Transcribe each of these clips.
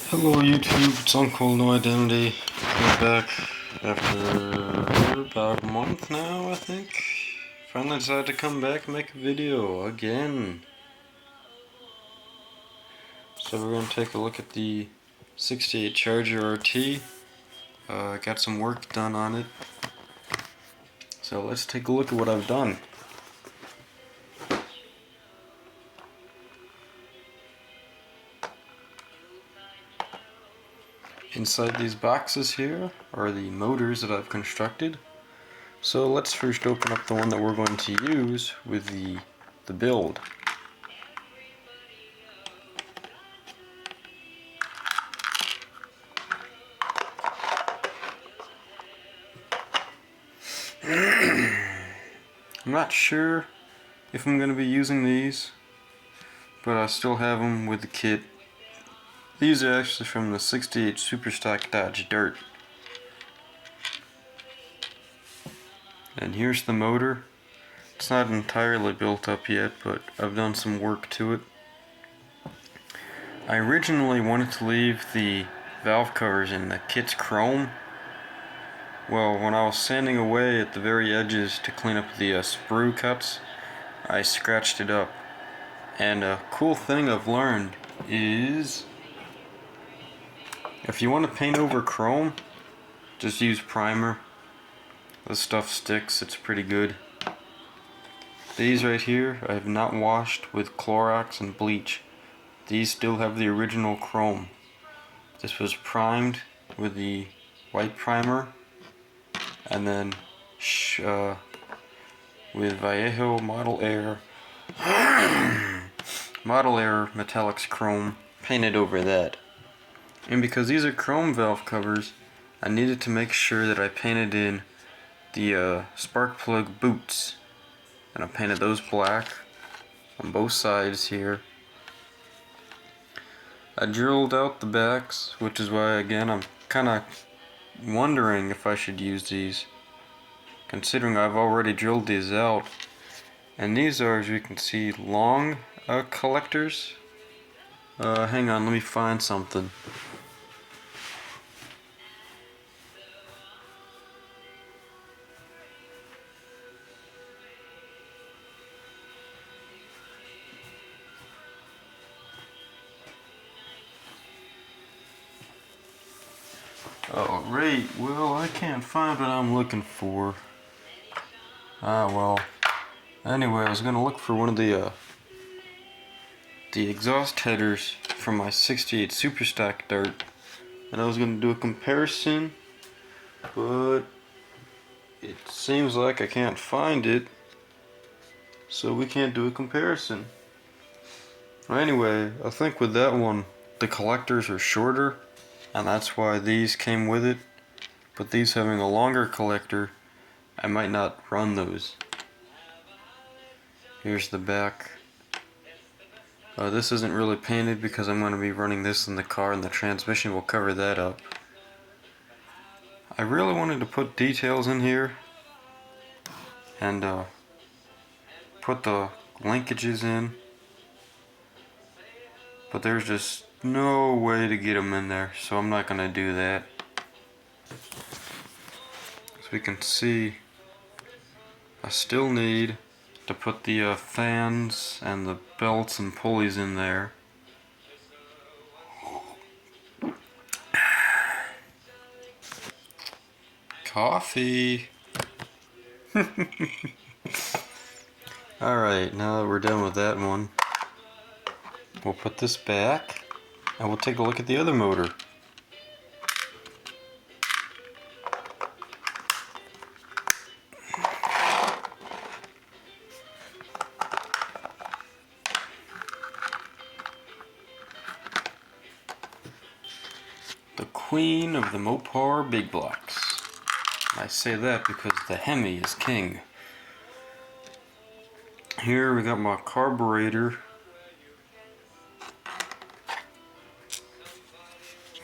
Hello YouTube, it's Uncle No Identity. We're back after about a month now, I think. Finally decided to come back and make a video again. So we're going to take a look at the 68 Charger RT. Got some work done on it. So let's take a look at what I've done. Inside these boxes here are the motors that I've constructed. So let's first open up the one that we're going to use with the build. I'm not sure if I'm going to be using these, but I still have them with the kit. These are actually from the 68 Superstock Dodge Dirt. And here's the motor. It's not entirely built up yet, but I've done some work to it. I originally wanted to leave the valve covers in the kit's chrome. Well, when I was sanding away at the very edges to clean up the sprue cuts, I scratched it up. And a cool thing I've learned is if you want to paint over chrome, just use primer. This stuff sticks, it's pretty good. These right here I have not washed with Clorox and bleach. These still have the original chrome. This was primed with the white primer and then with Vallejo Model Air Metallics Chrome painted over that. And because these are chrome valve covers, I needed to make sure that I painted in the spark plug boots. And I painted those black on both sides here. I drilled out the backs, which is why again I'm kind of wondering if I should use these, considering I've already drilled these out. And these are, as you can see, long collectors. Hang on, let me find something. Alright, well, I can't find what I'm looking for. Well. Anyway, I was gonna look for one of the exhaust headers from my 68 Superstock Dart, and I was gonna do a comparison, but it seems like I can't find it, so we can't do a comparison. Anyway, I think with that one, the collectors are shorter, and that's why these came with it, but these having a longer collector, I might not run those. Here's the back. This isn't really painted because I'm going to be running this in the car and the transmission will cover that up. I really wanted to put details in here and put the linkages in, but there's just no way to get them in there, so I'm not going to do that. As we can see, I still need to put the fans and the belts and pulleys in there. Coffee! Alright, now that we're done with that one, we'll put this back and we'll take a look at the other motor. The queen of the Mopar big blocks. I say that because the Hemi is king. Here we got my carburetor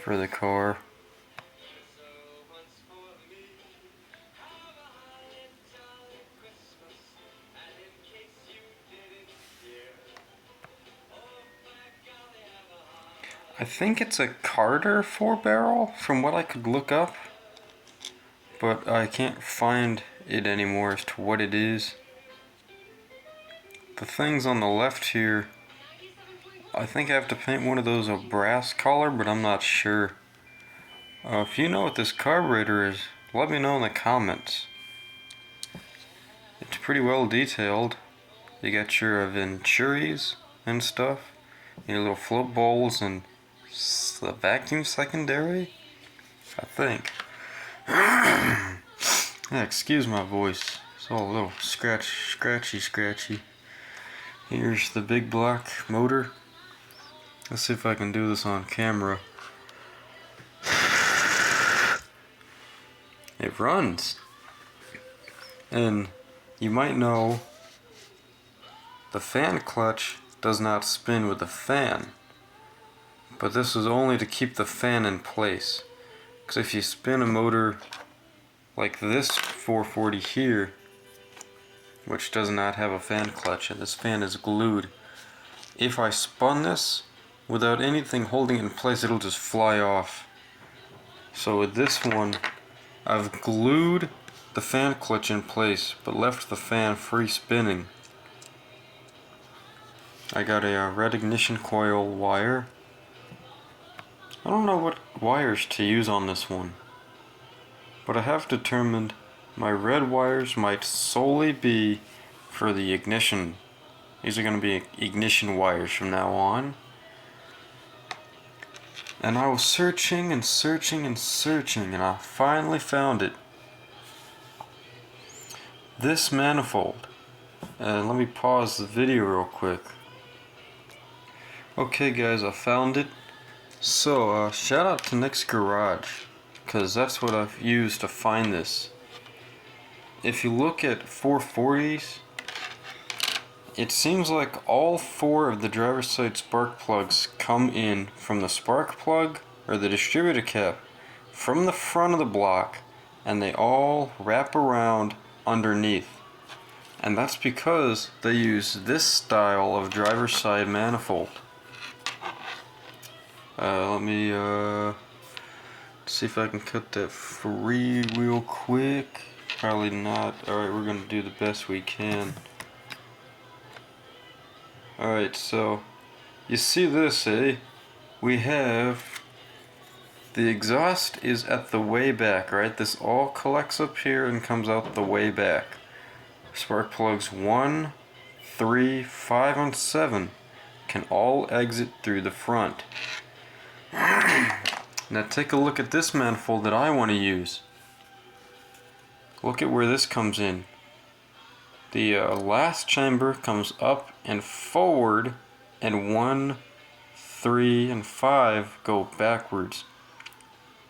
for the car. I think it's a Carter 4-barrel from what I could look up, but I can't find it anymore as to what it is. The things on the left here, I think I have to paint one of those a brass color, but I'm not sure. If you know what this carburetor is, let me know in the comments. It's pretty well detailed. You got your venturis and stuff, your little float bowls, and the vacuum secondary, I think. Yeah, excuse my voice. It's all a little scratchy. Here's the big block motor. Let's see if I can do this on camera. It runs. And you might know the fan clutch does not spin with the fan. But this is only to keep the fan in place. Because if you spin a motor like this 440 here, which does not have a fan clutch, and this fan is glued, if I spun this without anything holding it in place, it'll just fly off. So with this one, I've glued the fan clutch in place but left the fan free spinning. I got a red ignition coil wire. I don't know what wires to use on this one, but I have determined my red wires might solely be for the ignition. These are going to be ignition wires from now on. And I was searching and I finally found it. This manifold. And let me pause the video real quick. Okay guys, I found it. So shout out to Nick's Garage, because that's what I've used to find this. If you look at 440s, it seems like all 4 of the driver's side spark plugs come in from the spark plug or the distributor cap from the front of the block, and they all wrap around underneath. And that's because they use this style of driver's side manifold. Let me see if I can cut that free real quick. Probably not. Alright, we're gonna do the best we can. Alright, so you see this, eh? We have the exhaust is at the way back, right? This all collects up here and comes out the way back. Spark plugs 1, 3, 5, and 7 can all exit through the front. Now take a look at this manifold that I want to use. Look at where this comes in. The last chamber comes up and forward, and 1, 3, and 5 go backwards.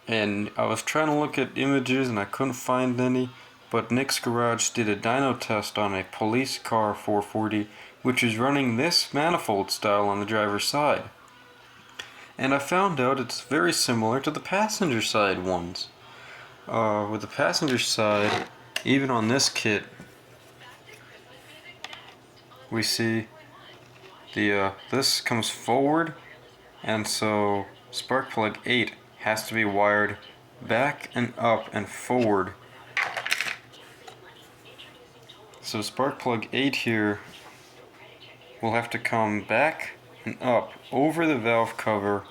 And I was trying to look at images and I couldn't find any, but Nick's Garage did a dyno test on a police car 440, which is running this manifold style on the driver's side. And I found out it's very similar to the passenger side ones. With the passenger side, even on this kit, we see the this comes forward, and so spark plug 8 has to be wired back and up and forward. So spark plug 8 here will have to come back and up over the valve cover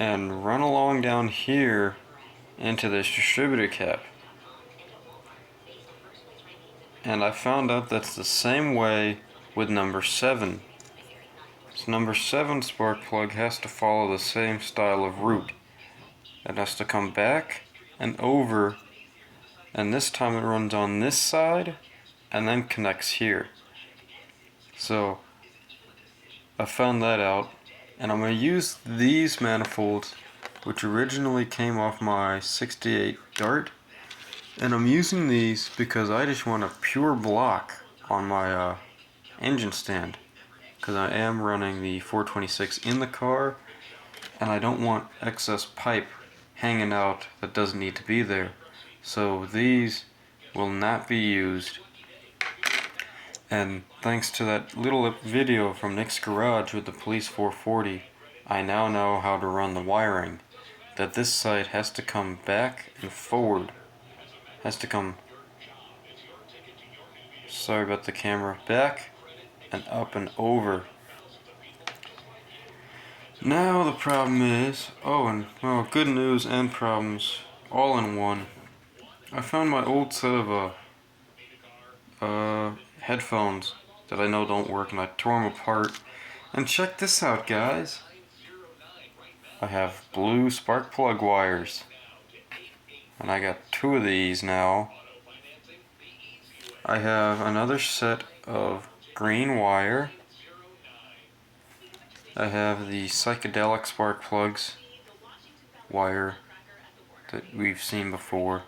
and run along down here into this distributor cap. And I found out that's the same way with number 7. So number 7 spark plug has to follow the same style of route. It has to come back and over, and this time it runs on this side and then connects here. So I found that out, and I'm going to use these manifolds, which originally came off my 68 Dart, and I'm using these because I just want a pure block on my engine stand, because I am running the 426 in the car and I don't want excess pipe hanging out that doesn't need to be there. So these will not be used. And thanks to that little video from Nick's Garage with the Police 440, I now know how to run the wiring. That this side has to come back and forward. Has to come, sorry about the camera, back and up and over. Now the problem is, well, good news and problems all in one. I found my old set of headphones that I know don't work, and I tore them apart. And check this out, guys. I have blue spark plug wires, and I got 2 of these now. I have another set of green wire. I have the psychedelic spark plugs wire that we've seen before.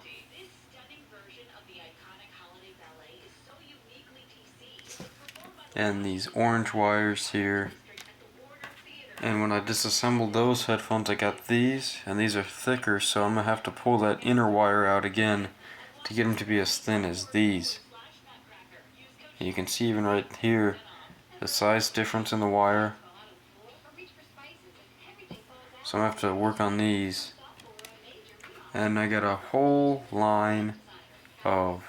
And these orange wires here. And when I disassembled those headphones, I got these, and these are thicker, so I'm going to have to pull that inner wire out again to get them to be as thin as these. And you can see even right here the size difference in the wire. So I'm going to have to work on these. And I got a whole line of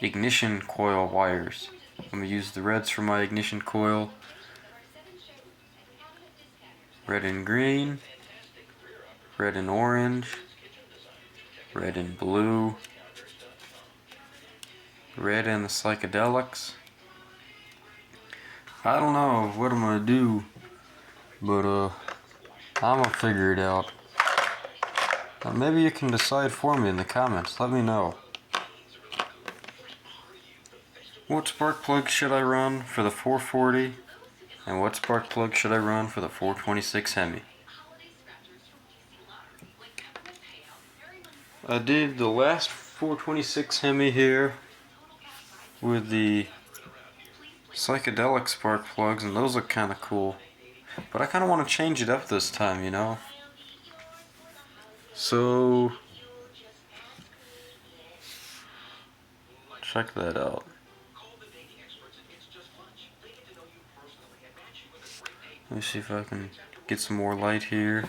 ignition coil wires. I'm going to use the reds for my ignition coil. Red and green, red and orange, red and blue, red and the psychedelics. I don't know what I'm going to do, but I'm going to figure it out. Maybe you can decide for me in the comments. Let me know. What spark plug should I run for the 440? And what spark plug should I run for the 426 Hemi? I did the last 426 Hemi here with the psychedelic spark plugs, and those look kind of cool. But I kind of want to change it up this time, you know? So, check that out. Let me see if I can get some more light here.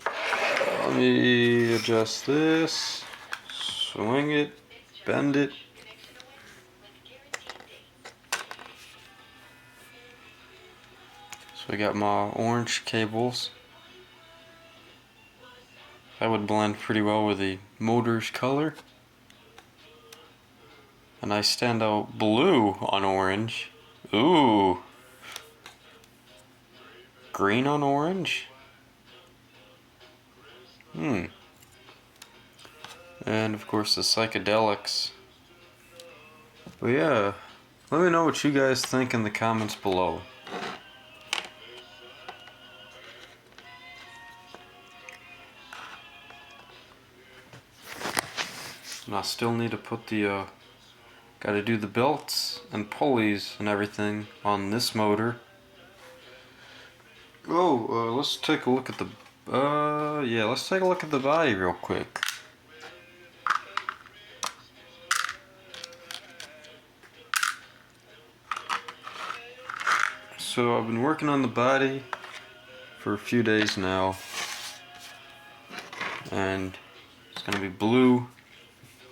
Let me adjust this, swing it, bend it. So I got my orange cables. That would blend pretty well with the motor's color. A nice standout blue on orange. Ooh. Green on orange. And of course the psychedelics. But yeah, let me know what you guys think in the comments below. And I still need to put the, gotta do the belts and pulleys and everything on this motor. Let's take a look at the, let's take a look at the body real quick. So I've been working on the body for a few days now, and it's gonna be blue.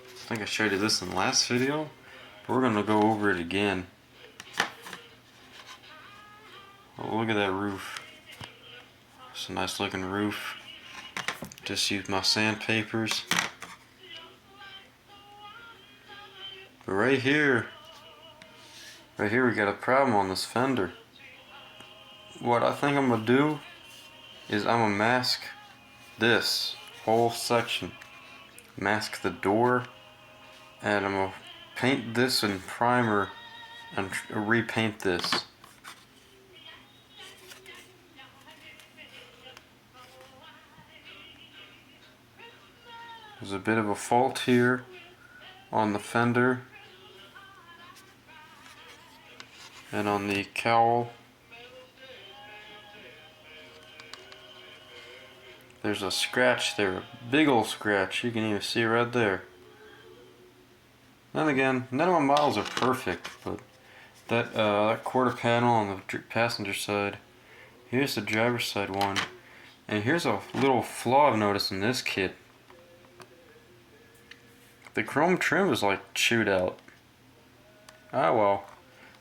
I think I showed you this in the last video, but we're gonna go over it again. Oh, look at that roof. It's a nice looking roof. Just used my sandpapers. But right here we got a problem on this fender. What I think I'm gonna do is I'm gonna mask this whole section. Mask the door, and I'm gonna paint this in primer and repaint this. There's a bit of a fault here on the fender and on the cowl. There's a scratch there, a big old scratch. You can even see it right there. Then again, none of my models are perfect, but that quarter panel on the passenger side Here's the driver's side one. And here's a little flaw I've noticed in this kit. The chrome trim is like chewed out. Ah well.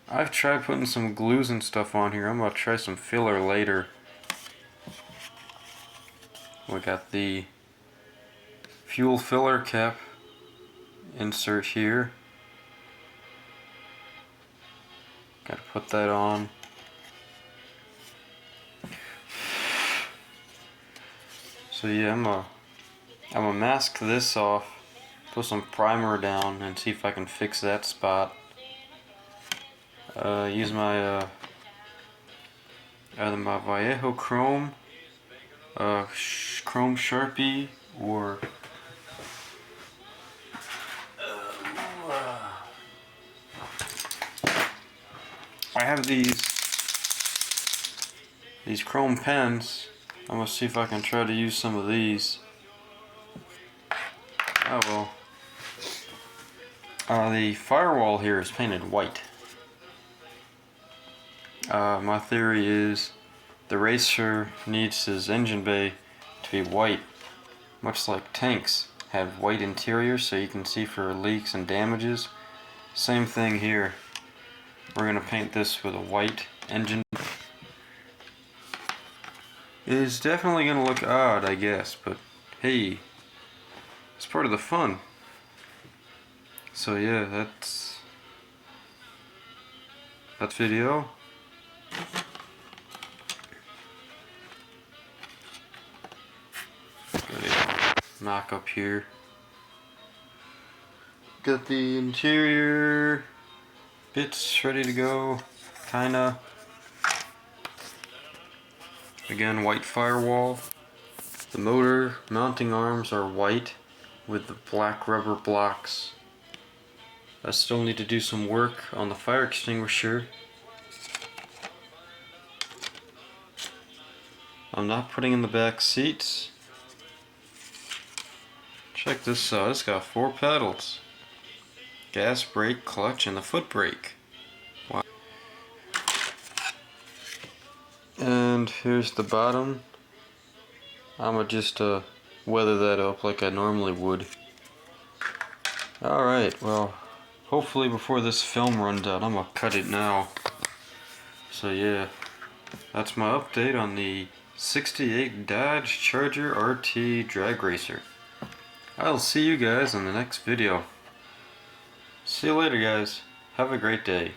I've tried putting some glues and stuff on here. I'm gonna try some filler later. We got the fuel filler cap insert here. Gotta put that on. So yeah, I'm gonna mask this off, put some primer down, and see if I can fix that spot. Use my either my Vallejo Chrome, Chrome Sharpie, or I have these chrome pens. I'm gonna see if I can try to use some of these. Oh well. The firewall here is painted white. My theory is the racer needs his engine bay to be white, much like tanks have white interiors so you can see for leaks and damages. Same thing here. We're going to paint this with a white engine. It is definitely going to look odd, I guess, but hey, it's part of the fun. So yeah, that's video. Knock up here. Got the interior bits ready to go, kinda. Again, white firewall. The motor mounting arms are white with the black rubber blocks. I still need to do some work on the fire extinguisher. I'm not putting in the back seats. Check this out, it's got 4 pedals. Gas, brake, clutch, and the foot brake. Wow. And here's the bottom. I'ma just weather that up like I normally would. Alright, well, hopefully before this film runs out, I'm gonna cut it now. So yeah, that's my update on the 68 Dodge Charger RT Drag Racer. I'll see you guys in the next video. See you later, guys. Have a great day.